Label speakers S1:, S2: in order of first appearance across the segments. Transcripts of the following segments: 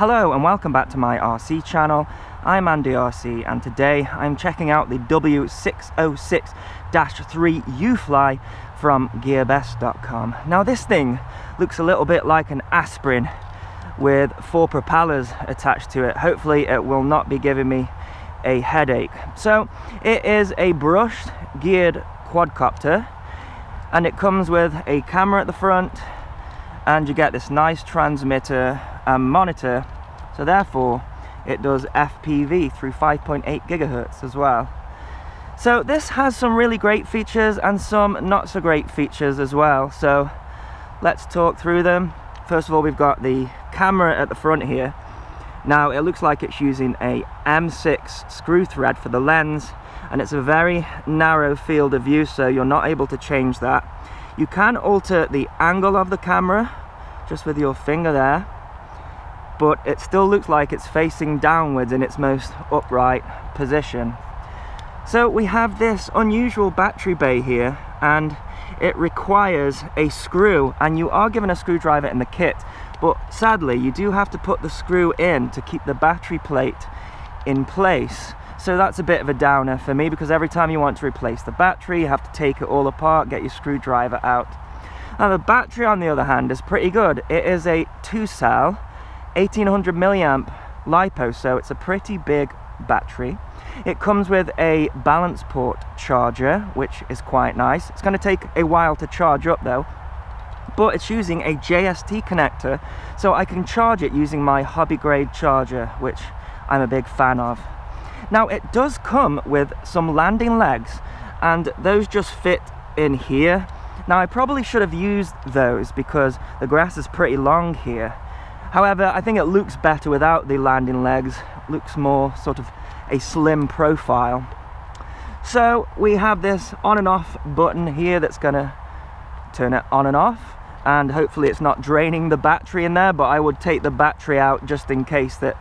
S1: Hello and welcome back to my RC channel. I'm AndyRC and today I'm checking out the W606-3 Ufly from gearbest.com. Now this thing looks a little bit like an aspirin with 4 propellers attached to it. Hopefully it will not be giving me a headache. So it is a brushed geared quadcopter and it comes with a camera at the front, and you get this nice transmitter and monitor, so therefore it does FPV through 5.8 gigahertz as well. So this has some really great features and some not so great features as well, so let's talk through them. First of all, we've got the camera at the front here. Now it looks like it's using a M6 screw thread for the lens, and it's a very narrow field of view, so you're not able to change that. You can alter the angle of the camera just with your finger there, but it still looks like it's facing downwards in its most upright position. So we have this unusual battery bay here, and it requires a screw, and you are given a screwdriver in the kit, but sadly you do have to put the screw in to keep the battery plate in place. So that's a bit of a downer for me, because every time you want to replace the battery you have to take it all apart, get your screwdriver out. Now the battery on the other hand is pretty good. It is a 2-cell 1800 milliamp LiPo, so it's a pretty big battery. It comes with a balance port charger, which is quite nice. It's going to take a while to charge up though, but it's using a JST connector, so I can charge it using my hobby grade charger, which I'm a big fan of. Now it does come with some landing legs, and those just fit in here. Now I probably should have used those because the grass is pretty long here. However, I think it looks better without the landing legs. Looks more sort of a slim profile. So we have this on and off button here that's gonna turn it on and off, and hopefully it's not draining the battery in there, but I would take the battery out just in case that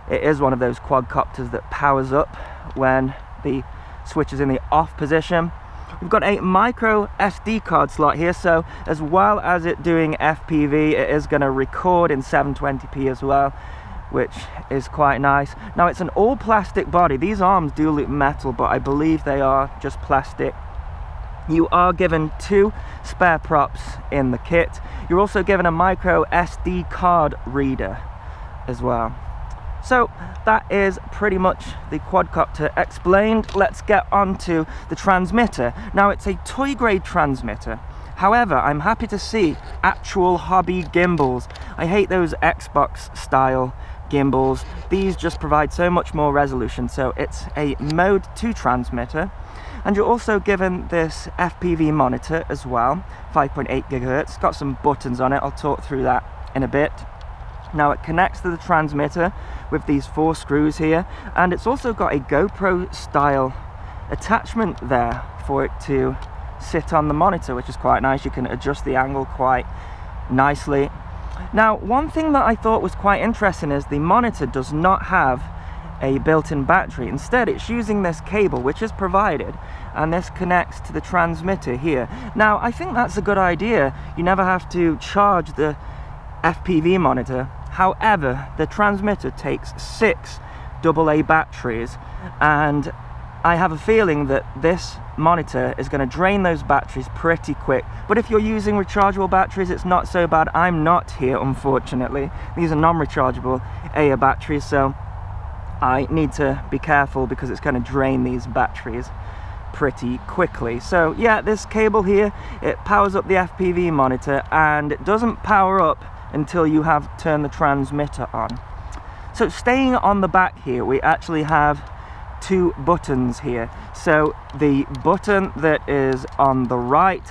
S1: it is one of those quadcopters that powers up when the switch is in the off position. We've got a micro SD card slot here, so as well as it doing FPV, it is going to record in 720p as well, which is quite nice. Now it's an all plastic body. These arms do look metal, but I believe they are just plastic. You are given 2 spare props in the kit. You're also given a micro SD card reader as well. So that is pretty much the quadcopter explained. Let's get on to the transmitter. Now it's a toy grade transmitter. However, I'm happy to see actual hobby gimbals. I hate those Xbox style gimbals. These just provide so much more resolution. So it's a mode 2 transmitter. And you're also given this FPV monitor as well, 5.8 gigahertz. It's got some buttons on it. I'll talk through that in a bit. Now it connects to the transmitter with these 4 screws here, and it's also got a GoPro style attachment there for it to sit on the monitor, which is quite nice. You can adjust the angle quite nicely. Now one thing that I thought was quite interesting is the monitor does not have a built-in battery. Instead it's using this cable which is provided, and this connects to the transmitter here. Now I think that's a good idea. You never have to charge the FPV monitor. However, the transmitter takes 6 AA batteries, and I have a feeling that this monitor is going to drain those batteries pretty quick. But if you're using rechargeable batteries, it's not so bad. I'm not here, unfortunately. These are non-rechargeable AA batteries, so I need to be careful because it's going to drain these batteries pretty quickly. So yeah, this cable here, it powers up the FPV monitor, and it doesn't power up until you have turned the transmitter on. So staying on the back here, we actually have 2 buttons here. So the button that is on the right,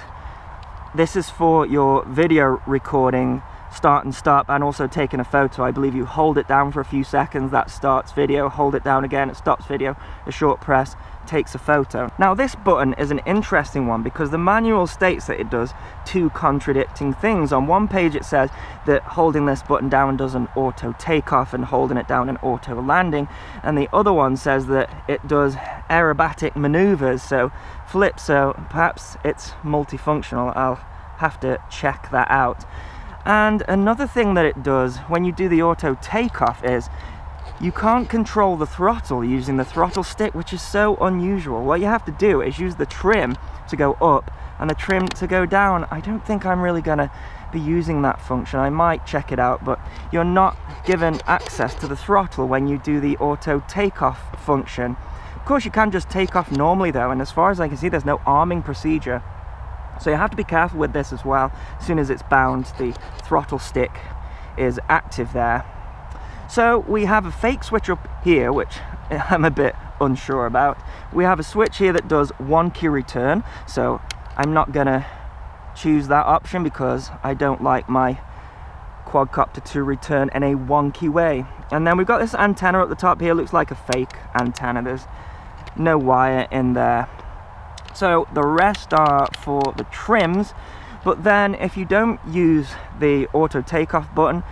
S1: this is for your video recording, start and stop, and also taking a photo. I believe you hold it down for a few seconds, that starts video, hold it down again, it stops video, a short press takes a photo. Now this button is an interesting one because the manual states that it does 2 contradicting things. On one page it says that holding this button down does an auto takeoff and holding it down an auto landing, and the other one says that it does aerobatic maneuvers, so flips. So perhaps it's multifunctional. I'll have to check that out. And another thing that it does when you do the auto takeoff is you can't control the throttle using the throttle stick, which is so unusual. What you have to do is use the trim to go up and the trim to go down. I don't think I'm really gonna be using that function. I might check it out, but you're not given access to the throttle when you do the auto takeoff function. Of course, you can just take off normally though, and as far as I can see, there's no arming procedure. So you have to be careful with this as well. As soon as it's bound, the throttle stick is active there. So we have a fake switch up here, which I'm a bit unsure about. We have a switch here that does 1 key return, so I'm not gonna choose that option because I don't like my quadcopter to return in a 1 key way. And then we've got this antenna at the top here, looks like a fake antenna. There's no wire in there. So the rest are for the trims, but then if you don't use the auto takeoff button,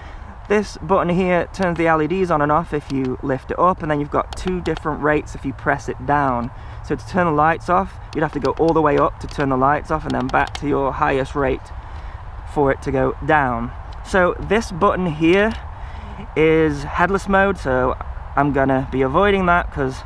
S1: this button here turns the LEDs on and off if you lift it up, and then you've got 2 different rates if you press it down. So to turn the lights off, you'd have to go all the way up to turn the lights off and then back to your highest rate for it to go down. So this button here is headless mode, so I'm gonna be avoiding that because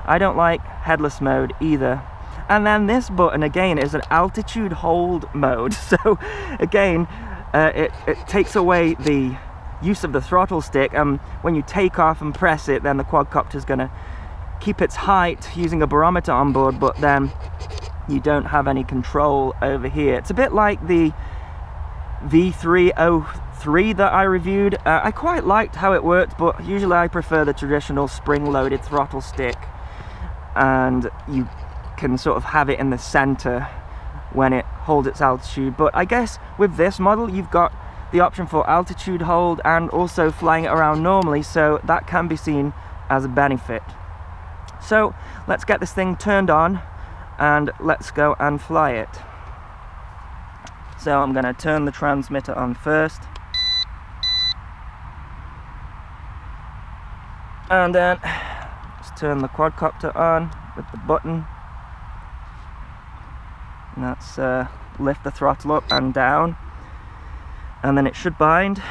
S1: I don't like headless mode either. And then this button again is an altitude hold mode, so again it takes away the use of the throttle stick, and when you take off and press it, then the quadcopter is going to keep its height using a barometer on board, but then you don't have any control over here. It's a bit like the V303 that I reviewed. I quite liked how it worked, but usually I prefer the traditional spring-loaded throttle stick, and you can sort of have it in the center when it holds its altitude. But I guess with this model you've got the option for altitude hold and also flying it around normally, so that can be seen as a benefit. So let's get this thing turned on and let's go and fly it. So I'm going to turn the transmitter on first, and then let's turn the quadcopter on with the button. And that's lift the throttle up and down, and then it should bind.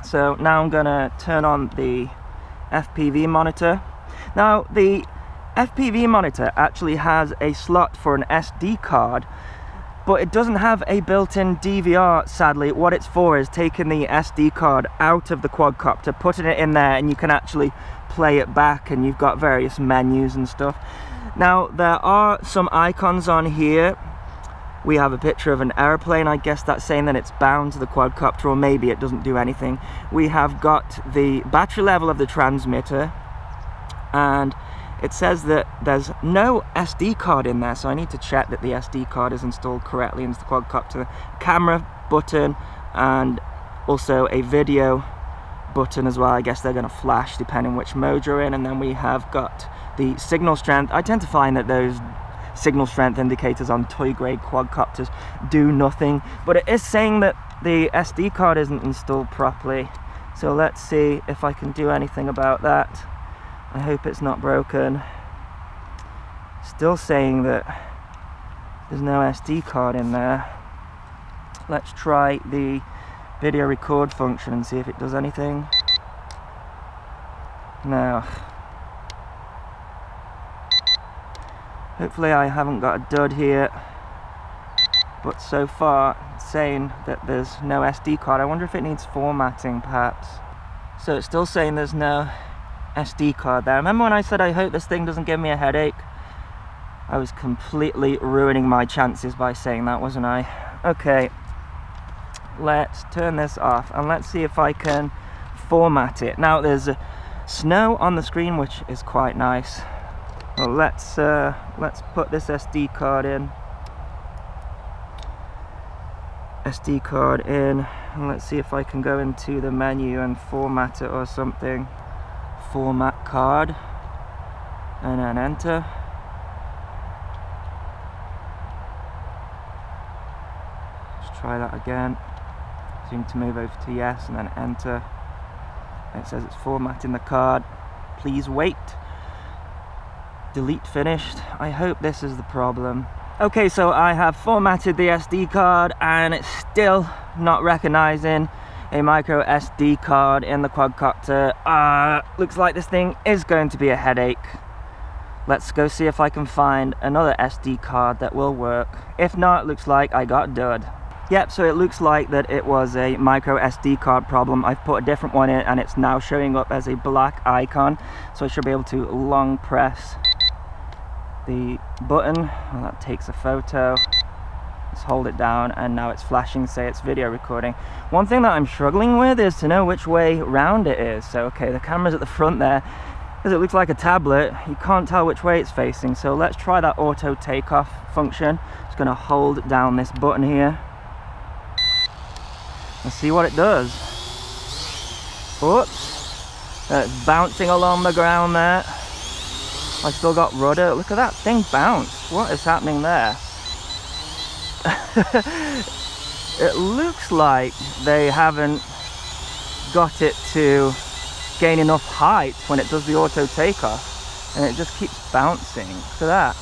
S1: So now I'm gonna turn on the FPV monitor. Now the FPV monitor actually has a slot for an SD card, but it doesn't have a built-in DVR, sadly. What it's for is taking the SD card out of the quadcopter, putting it in there, and you can actually play it back, and you've got various menus and stuff. Now there are some icons on here. We have a picture of an airplane. I guess that's saying that it's bound to the quadcopter, or maybe it doesn't do anything. We have got the battery level of the transmitter, and it says that there's no SD card in there, so I need to check that the SD card is installed correctly into the quadcopter. Camera button and also a video button as well. I guess they're going to flash depending which mode you're in. And then we have got the signal strength. I tend to find that those signal strength indicators on toy grade quadcopters do nothing, but it is saying that the SD card isn't installed properly, so let's see if I can do anything about that. I hope it's not broken. Still saying that there's no SD card in there. Let's try the video record function and see if it does anything. No. Hopefully I haven't got a dud here, but so far it's saying that there's no SD card. I wonder if it needs formatting perhaps. So it's still saying there's no SD card there. Remember when I said I hope this thing doesn't give me a headache? I was completely ruining my chances by saying that, wasn't I? Okay, let's turn this off and let's see if I can format it. Now there's snow on the screen, which is quite nice. Well, let's put this SD card in. SD card in, and let's see if I can go into the menu and format it or something. Format card, and then enter. Let's try that again. Seem to move over to yes, and then enter. It says it's formatting the card. Please wait. Delete finished. I hope this is the problem. Okay, so I have formatted the SD card and it's still not recognizing a micro SD card in the quadcopter. Looks like this thing is going to be a headache. Let's go see if I can find another SD card that will work. If not, looks like I got dud. Yep, so it looks like that it was a micro SD card problem. I've put a different one in and it's now showing up as a black icon. So I should be able to long press the button. Well, that takes a photo. Let's hold it down and now it's flashing, say it's video recording. One thing that I'm struggling with is to know which way round it is. So okay, the camera's at the front there. Because it looks like a tablet, you can't tell which way it's facing. So let's try that auto takeoff function. Just gonna hold down this button here. Let's see what it does. Oops. It's bouncing along the ground there. I still got rudder. Look at that thing bounce. What is happening there? It looks like they haven't got it to gain enough height when it does the auto takeoff, and it just keeps bouncing. Look at that.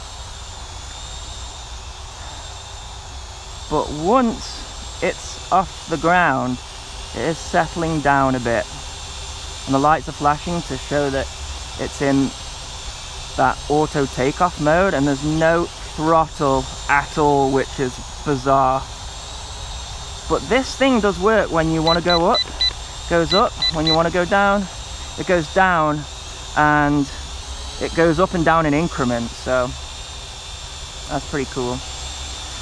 S1: But once it's off the ground, it is settling down a bit, and the lights are flashing to show that it's in that auto takeoff mode, and there's no throttle at all, which is bizarre. But this thing does work when you want to go up, goes up. When you want to go down, it goes down, and it goes up and down in increments, so that's pretty cool.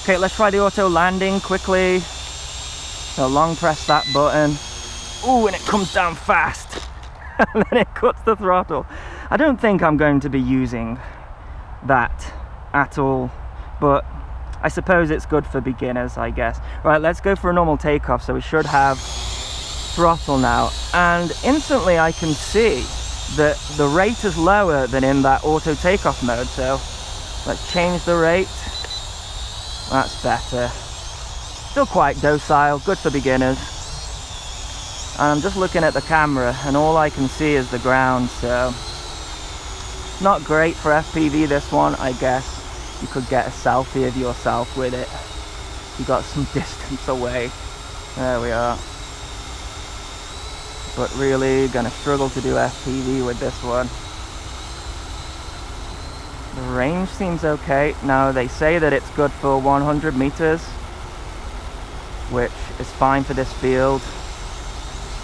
S1: Okay, let's try the auto landing quickly. So long press that button. Ooh, and it comes down fast. And then it cuts the throttle. I don't think I'm going to be using that at all, but I suppose it's good for beginners, I guess. Right, let's go for a normal takeoff. So we should have throttle now, and instantly I can see that the rate is lower than in that auto takeoff mode. So let's change the rate. That's better. Still quite docile, good for beginners. And I'm just looking at the camera and all I can see is the ground, so not great for FPV, this one. I guess you could get a selfie of yourself with it. You got some distance away. There we are. But really gonna struggle to do FPV with this one. The range seems okay. Now they say that it's good for 100 meters, which is fine for this field.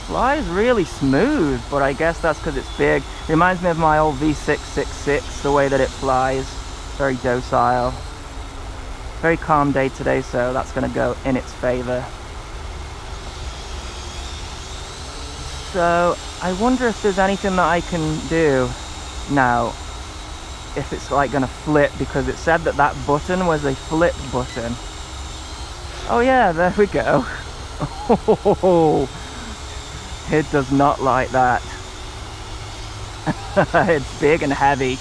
S1: Flies really smooth, but I guess that's because it's big. Reminds me of my old V606, the way that it flies. Very docile. Very calm day today, so that's going to go in its favor. So I wonder if there's anything that I can do now, if it's like going to flip, because it said that that button was a flip button. Oh yeah, there we go. Oh, it does not like that. It's big and heavy,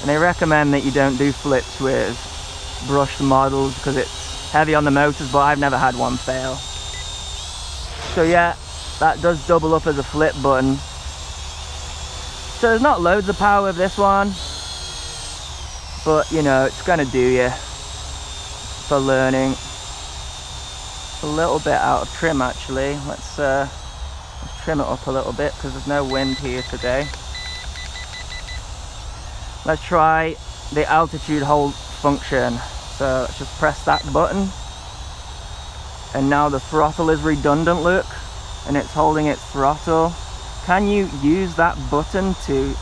S1: and they recommend that you don't do flips with brushed models because it's heavy on the motors, but I've never had one fail. So yeah, that does double up as a flip button. So there's not loads of power with this one, but you know, it's gonna do you for learning. A little bit out of trim actually. Let's trim it up a little bit because there's no wind here today. Let's try the altitude hold function. So let's just press that button, and now the throttle is redundant, look, and it's holding its throttle. Can you use that button to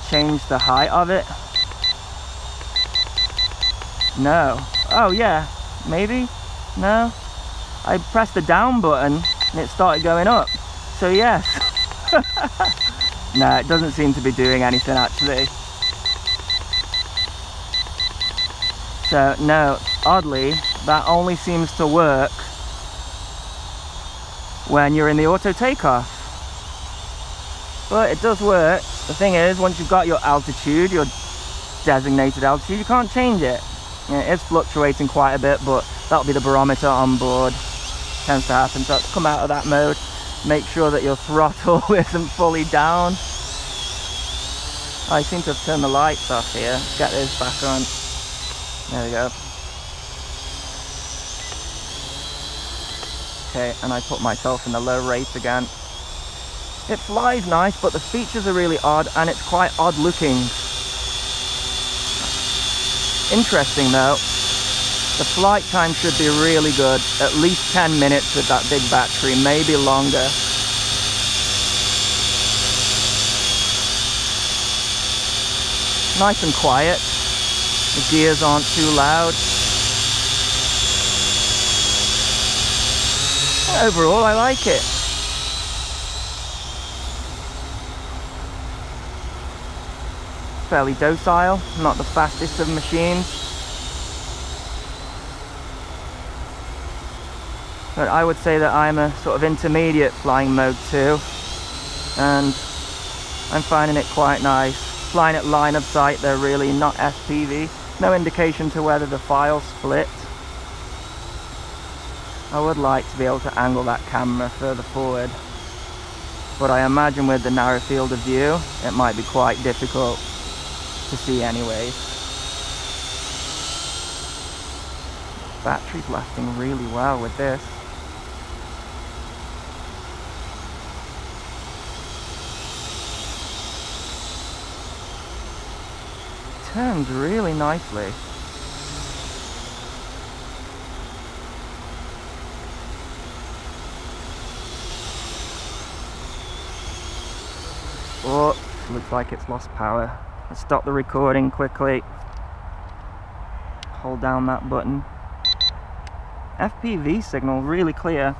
S1: change the height of it? No. Oh yeah, maybe? No? I pressed the down button and it started going up. So yes. No, it doesn't seem to be doing anything actually. So no, oddly, that only seems to work when you're in the auto takeoff. But it does work. The thing is, once you've got your altitude, your designated altitude, you can't change it. It is fluctuating quite a bit, but that'll be the barometer on board. Tends to happen. So let's come out of that mode. Make sure that your throttle isn't fully down. I seem to have turned the lights off here. Let's get those back on. There we go. Okay, and I put myself in the low rate again. It flies nice, but the features are really odd, and it's quite odd looking. Interesting though, the flight time should be really good, at least 10 minutes with that big battery, maybe longer. Nice and quiet, the gears aren't too loud. Overall, I like it. Fairly docile, not the fastest of machines. But I would say that I'm a sort of intermediate flying mode 2, and I'm finding it quite nice. Flying at line of sight, they're really not FPV. No indication to whether the files split. I would like to be able to angle that camera further forward, but I imagine with the narrow field of view, it might be quite difficult to see anyways. Battery's lasting really well with this. Turns really nicely. Oh, looks like it's lost power. Let's stop the recording quickly. Hold down that button. FPV signal really clear.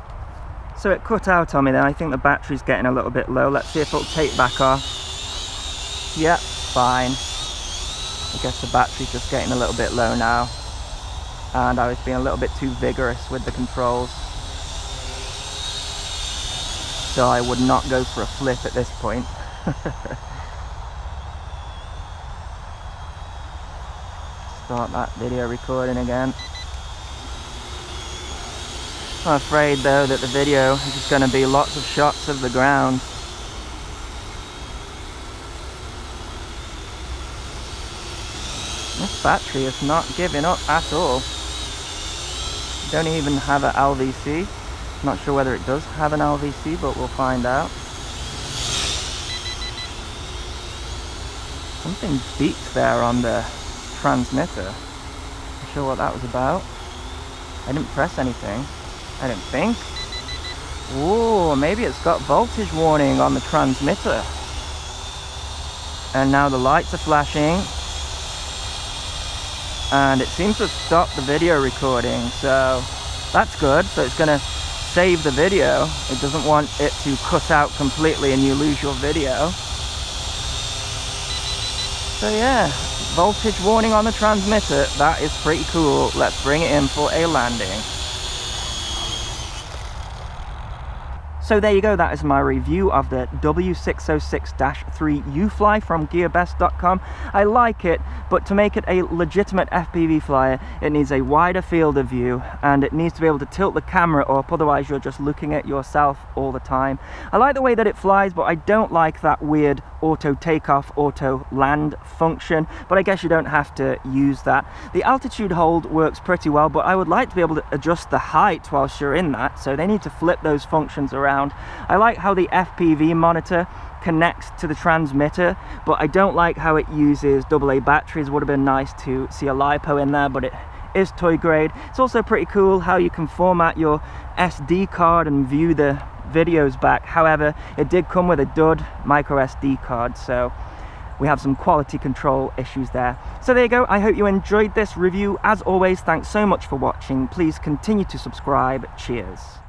S1: So it cut out on me then. I think the battery's getting a little bit low. Let's see if it'll take back off. Yep, fine. I guess the battery's just getting a little bit low now, and I was being a little bit too vigorous with the controls, so I would not go for a flip at this point. Start that video recording again. I'm afraid though that the video is just going to be lots of shots of the ground. This battery is not giving up at all. Don't even have an LVC. Not sure whether it does have an LVC, but we'll find out. Something beeps there on the transmitter. Not sure what that was about. I didn't press anything, I didn't think. Ooh, maybe it's got voltage warning on the transmitter. And now the lights are flashing. And it seems to have stopped the video recording, so that's good. So it's going to save the video. It doesn't want it to cut out completely and you lose your video. So yeah, voltage warning on the transmitter. That is pretty cool. Let's bring it in for a landing. So there you go, that is my review of the W606-3 Ufly from gearbest.com. I like it, but to make it a legitimate FPV flyer, it needs a wider field of view, and it needs to be able to tilt the camera up, otherwise you're just looking at yourself all the time. I like the way that it flies, but I don't like that weird auto takeoff, auto land function, but I guess you don't have to use that. The altitude hold works pretty well, but I would like to be able to adjust the height whilst you're in that, so they need to flip those functions around. I like how the FPV monitor connects to the transmitter, but I don't like how it uses AA batteries. Would have been nice to see a LiPo in there, but it is toy grade. It's also pretty cool how you can format your SD card and view the videos back. However, it did come with a dud micro SD card, so we have some quality control issues there. So there you go. I hope you enjoyed this review. As always, thanks so much for watching. Please continue to subscribe. Cheers.